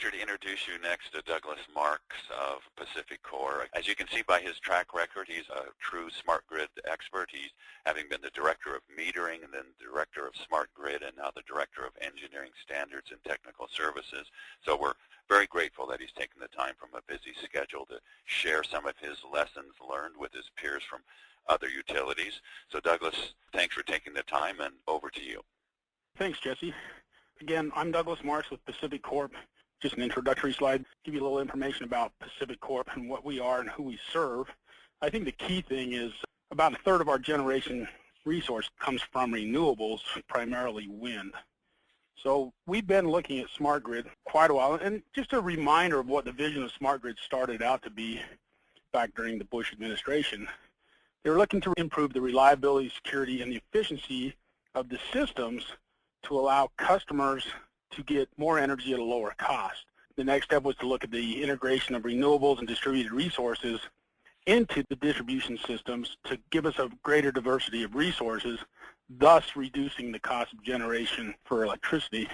pleasure to introduce you next to Douglas Marx of PacifiCorp. As you can see by his track record, he's a true smart grid expert. He's having been the director of metering and then director of smart grid and now the director of engineering standards and technical services. So we're very grateful that he's taken the time from a busy schedule to share some of his lessons learned with his peers from other utilities. So Douglas, thanks for taking the time, and over to you. Thanks, Jesse. Again, I'm Douglas Marx with PacifiCorp. Just an introductory slide, give you a little information about PacifiCorp and what we are and who we serve. I think the key thing is about a third of our generation resource comes from renewables, primarily wind. So we've been looking at smart grid quite a while, and just a reminder of what the vision of smart grid started out to be back during the Bush administration. They were looking to improve the reliability, security, and the efficiency of the systems to allow customers to get more energy at a lower cost. The next step was to look at the integration of renewables and distributed resources into the distribution systems to give us a greater diversity of resources, thus reducing the cost of generation for electricity.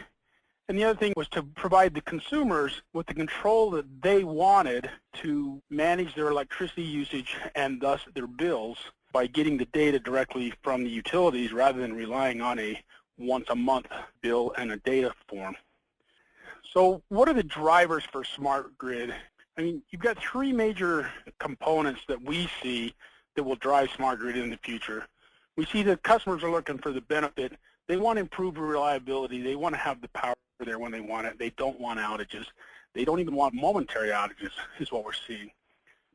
And the other thing was to provide the consumers with the control that they wanted to manage their electricity usage and thus their bills by getting the data directly from the utilities rather than relying on a once-a-month bill and a data form. So what are the drivers for smart grid? I mean, you've got three major components that we see that will drive smart grid in the future. We see that customers are looking for the benefit. They want improved reliability. They want to have the power there when they want it. They don't want outages. They don't even want momentary outages is what we're seeing.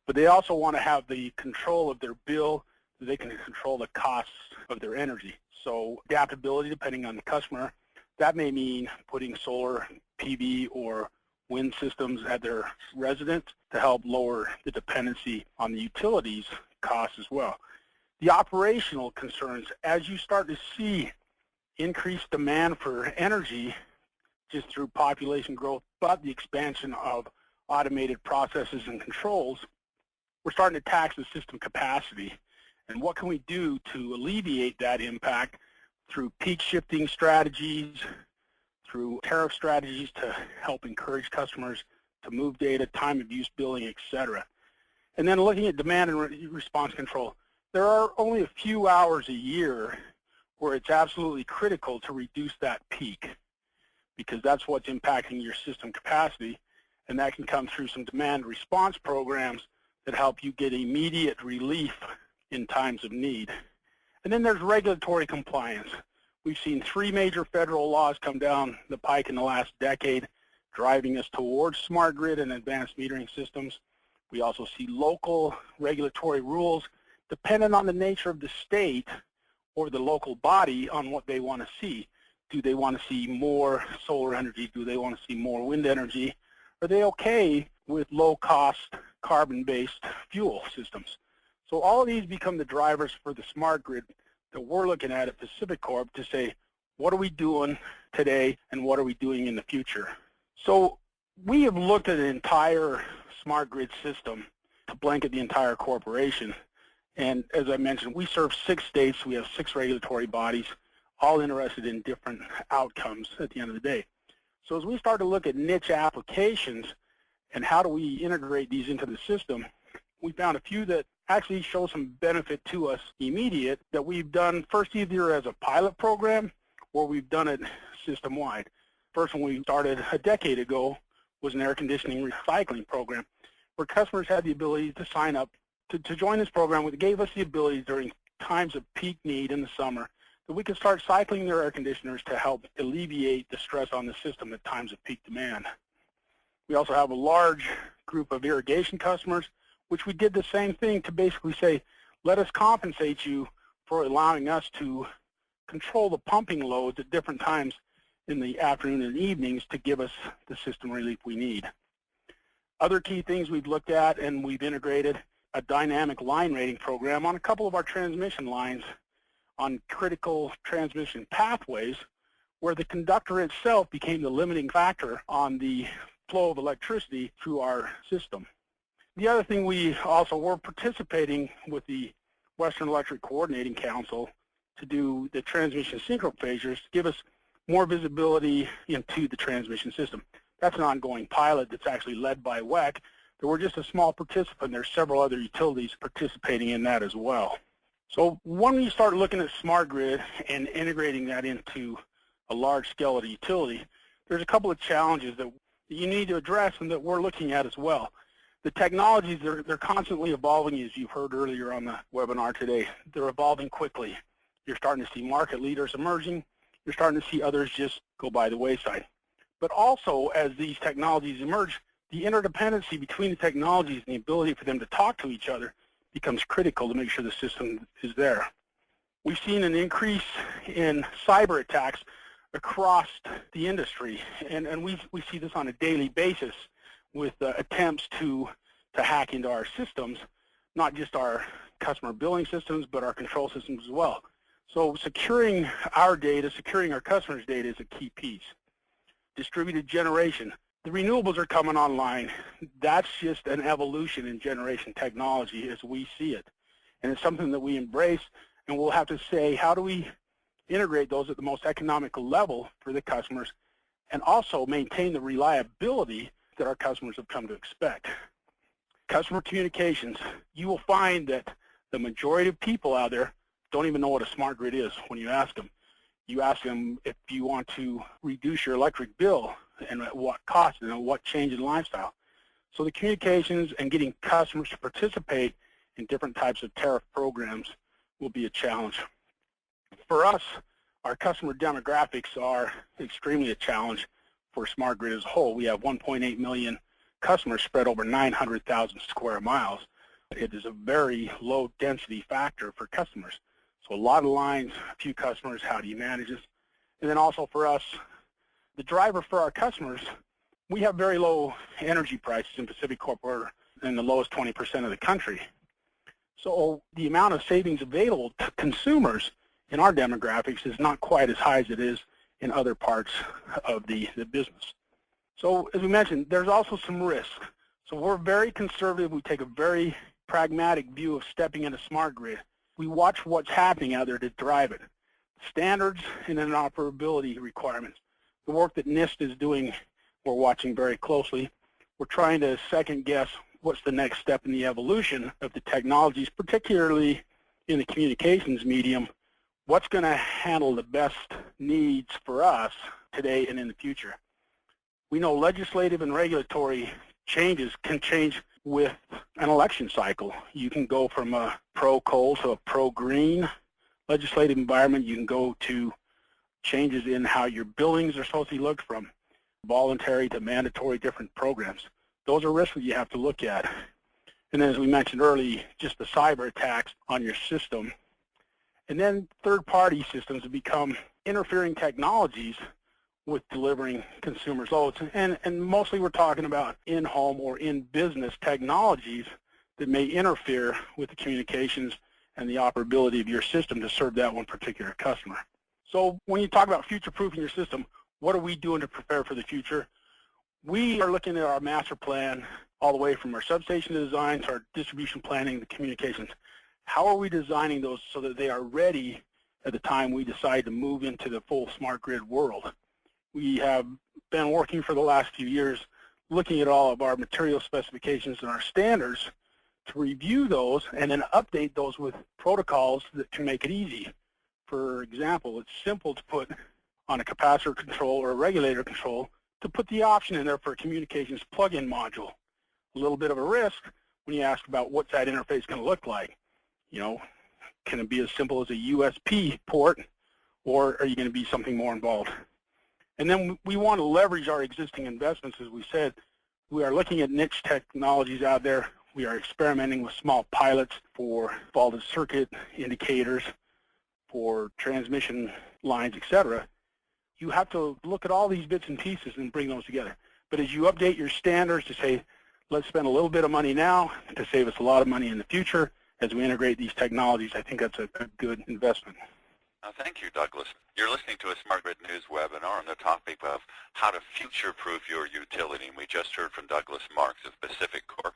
But they also want to have the control of their bill so they can control the costs of their energy. So adaptability depending on the customer. That may mean putting solar, PV, or wind systems at their residence to help lower the dependency on the utilities costs as well. The operational concerns, as you start to see increased demand for energy just through population growth, but the expansion of automated processes and controls, we're starting to tax the system capacity. And what can we do to alleviate that impact through peak shifting strategies, through tariff strategies to help encourage customers to move data, time of use billing, etc. And then looking at demand and response control. There are only a few hours a year where it's absolutely critical to reduce that peak because that's what's impacting your system capacity, and that can come through some demand response programs that help you get immediate relief in times of need. And then there's regulatory compliance. We've seen three major federal laws come down the pike in the last decade, driving us towards smart grid and advanced metering systems. We also see local regulatory rules dependent on the nature of the state or the local body on what they want to see. Do they want to see more solar energy? Do they want to see more wind energy? Are they okay with low-cost carbon-based fuel systems? So all of these become the drivers for the smart grid that we're looking at PacifiCorp to say, what are we doing today and what are we doing in the future? So we have looked at an entire smart grid system to blanket the entire corporation. And as I mentioned, we serve 6 states. We have 6 regulatory bodies, all interested in different outcomes at the end of the day. So as we start to look at niche applications and how do we integrate these into the system, we found a few that actually show some benefit to us immediate that we've done first either as a pilot program or we've done it system-wide. First one we started a decade ago was an air conditioning recycling program where customers had the ability to sign up to join this program. It gave us the ability during times of peak need in the summer that we could start cycling their air conditioners to help alleviate the stress on the system at times of peak demand. We also have a large group of irrigation customers, which we did the same thing to basically say, let us compensate you for allowing us to control the pumping loads at different times in the afternoon and evenings to give us the system relief we need. Other key things we've looked at and we've integrated a dynamic line rating program on a couple of our transmission lines on critical transmission pathways where the conductor itself became the limiting factor on the flow of electricity through our system. The other thing we also were participating with the Western Electric Coordinating Council to do the transmission synchro phasers to give us more visibility into the transmission system. That's an ongoing pilot that's actually led by WEC. We're just a small participant. There's several other utilities participating in that as well. So when you start looking at smart grid and integrating that into a large scale of the utility, there's a couple of challenges that you need to address and that we're looking at as well. The technologies, they're constantly evolving, as you heard earlier on the webinar today. They're evolving quickly. You're starting to see market leaders emerging. You're starting to see others just go by the wayside. But also, as these technologies emerge, the interdependency between the technologies and the ability for them to talk to each other becomes critical to make sure the system is there. We've seen an increase in cyber attacks across the industry, and we see this on a daily basis with attempts to hack into our systems, not just our customer billing systems, but our control systems as well. So securing our data, securing our customers' data is a key piece. Distributed generation. The renewables are coming online. That's just an evolution in generation technology as we see it. And it's something that we embrace, and we'll have to say, how do we integrate those at the most economical level for the customers and also maintain the reliability that our customers have come to expect. Customer communications. You will find that the majority of people out there don't even know what a smart grid is when you ask them. You ask them if you want to reduce your electric bill and at what cost and what change in lifestyle. So the communications and getting customers to participate in different types of tariff programs will be a challenge. For us, our customer demographics are extremely a challenge for smart grid as a whole. We have 1.8 million customers spread over 900,000 square miles. It is a very low density factor for customers. So a lot of lines, a few customers, how do you manage this? And then also for us, the driver for our customers, we have very low energy prices in PacifiCorp. We're in the lowest 20% of the country. So the amount of savings available to consumers in our demographics is not quite as high as it is in other parts of the business. So as we mentioned, there's also some risk. So we're very conservative. We take a very pragmatic view of stepping into smart grid. We watch what's happening out there to drive it. Standards and interoperability requirements. The work that NIST is doing, we're watching very closely. We're trying to second guess what's the next step in the evolution of the technologies, particularly in the communications medium. What's going to handle the best needs for us today and in the future? We know legislative and regulatory changes can change with an election cycle. You can go from a pro-coal to a pro-green legislative environment. You can go to changes in how your billings are supposed to be looked from voluntary to mandatory different programs. Those are risks that you have to look at. And then as we mentioned earlier, just the cyber attacks on your system. And then third-party systems have become interfering technologies with delivering consumers loads. And mostly we're talking about in-home or in-business technologies that may interfere with the communications and the operability of your system to serve that one particular customer. So when you talk about future-proofing your system, what are we doing to prepare for the future? We are looking at our master plan all the way from our substation design to our distribution planning, the communications. How are we designing those so that they are ready at the time we decide to move into the full smart grid world? We have been working for the last few years looking at all of our material specifications and our standards to review those and then update those with protocols that can make it easy. For example, it's simple to put on a capacitor control or a regulator control to put the option in there for a communications plug-in module. A little bit of a risk when you ask about what's that interface going to look like. You know, can it be as simple as a USB port, or are you going to be something more involved? And then we want to leverage our existing investments. As we said, we are looking at niche technologies out there. We are experimenting with small pilots for faulted circuit indicators, for transmission lines, etc. You have to look at all these bits and pieces and bring those together. But as you update your standards to say, let's spend a little bit of money now to save us a lot of money in the future as we integrate these technologies, I think that's a good investment. Thank you, Douglas. You're listening to a Smart Grid News webinar on the topic of how to future-proof your utility. And we just heard from Douglas Marx of PacifiCorp.